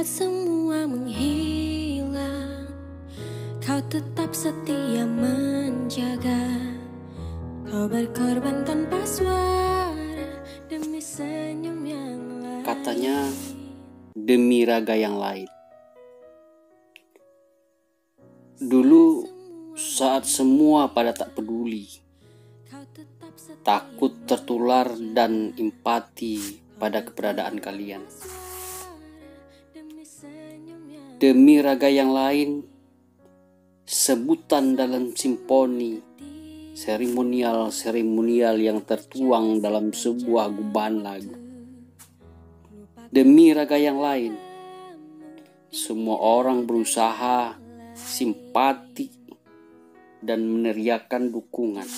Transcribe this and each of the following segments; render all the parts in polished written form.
Saat semua menghilang, kau tetap setia menjaga. Kau berkorban tanpa suara demi senyum yang lain. Katanya demi raga yang lain. Dulu saat semua pada tak peduli, takut tertular dan empati pada keberadaan kalian. Demi raga yang lain, sebutan dalam simfoni seremonial yang tertuang dalam sebuah gubahan lagu. Demi raga yang lain, semua orang berusaha simpati dan meneriakan dukungan,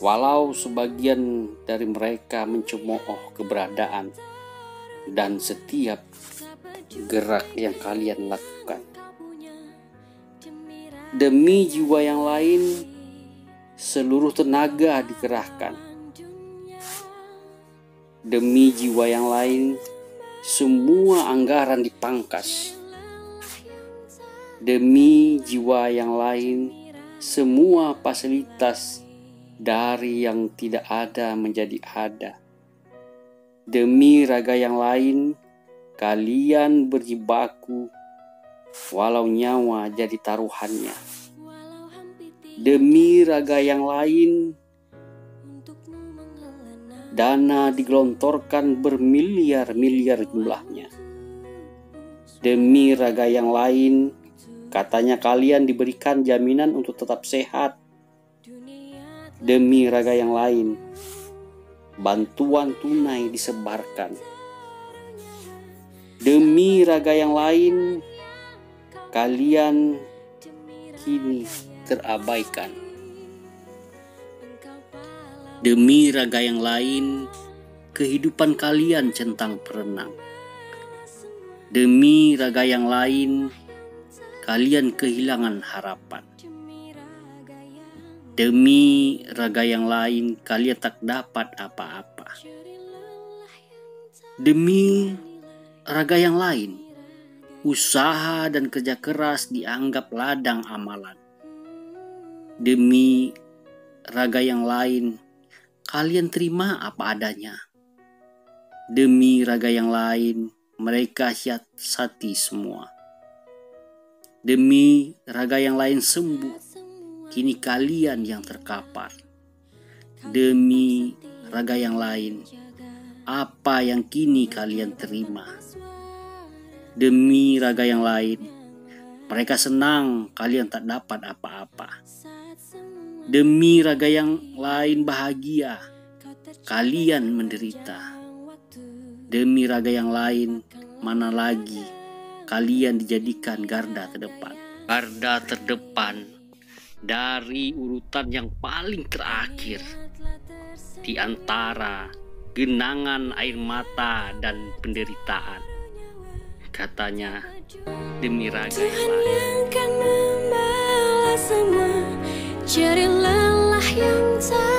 walau sebagian dari mereka mencemooh keberadaan dan setiap gerak yang kalian lakukan. Demi jiwa yang lain, seluruh tenaga dikerahkan. Demi jiwa yang lain, semua anggaran dipangkas. Demi jiwa yang lain, semua fasilitas dari yang tidak ada menjadi ada. Demi raga yang lain, kalian berjibaku walau nyawa jadi taruhannya. Demi raga yang lain, dana digelontorkan bermiliar-miliar jumlahnya. Demi raga yang lain, katanya kalian diberikan jaminan untuk tetap sehat. Demi raga yang lain, bantuan tunai disebarkan. Demi raga yang lain, kalian kini terabaikan. Demi raga yang lain, kehidupan kalian centang perenang. Demi raga yang lain, kalian kehilangan harapan. Demi raga yang lain, kalian tak dapat apa-apa. Demi raga yang lain, usaha dan kerja keras dianggap ladang amalan. Demi raga yang lain, kalian terima apa adanya. Demi raga yang lain, mereka siasati semua. Demi raga yang lain sembuh, kini kalian yang terkapar. Demi raga yang lain, apa yang kini kalian terima. Demi raga yang lain, mereka senang kalian tak dapat apa-apa. Demi raga yang lain bahagia, kalian menderita. Demi raga yang lain, mana lagi kalian dijadikan garda terdepan. Garda terdepan dari urutan yang paling terakhir di antara genangan air mata dan penderitaan. Katanya demi raga yang lain. Tuhan yang kan membalas semua jerih lelah yang tak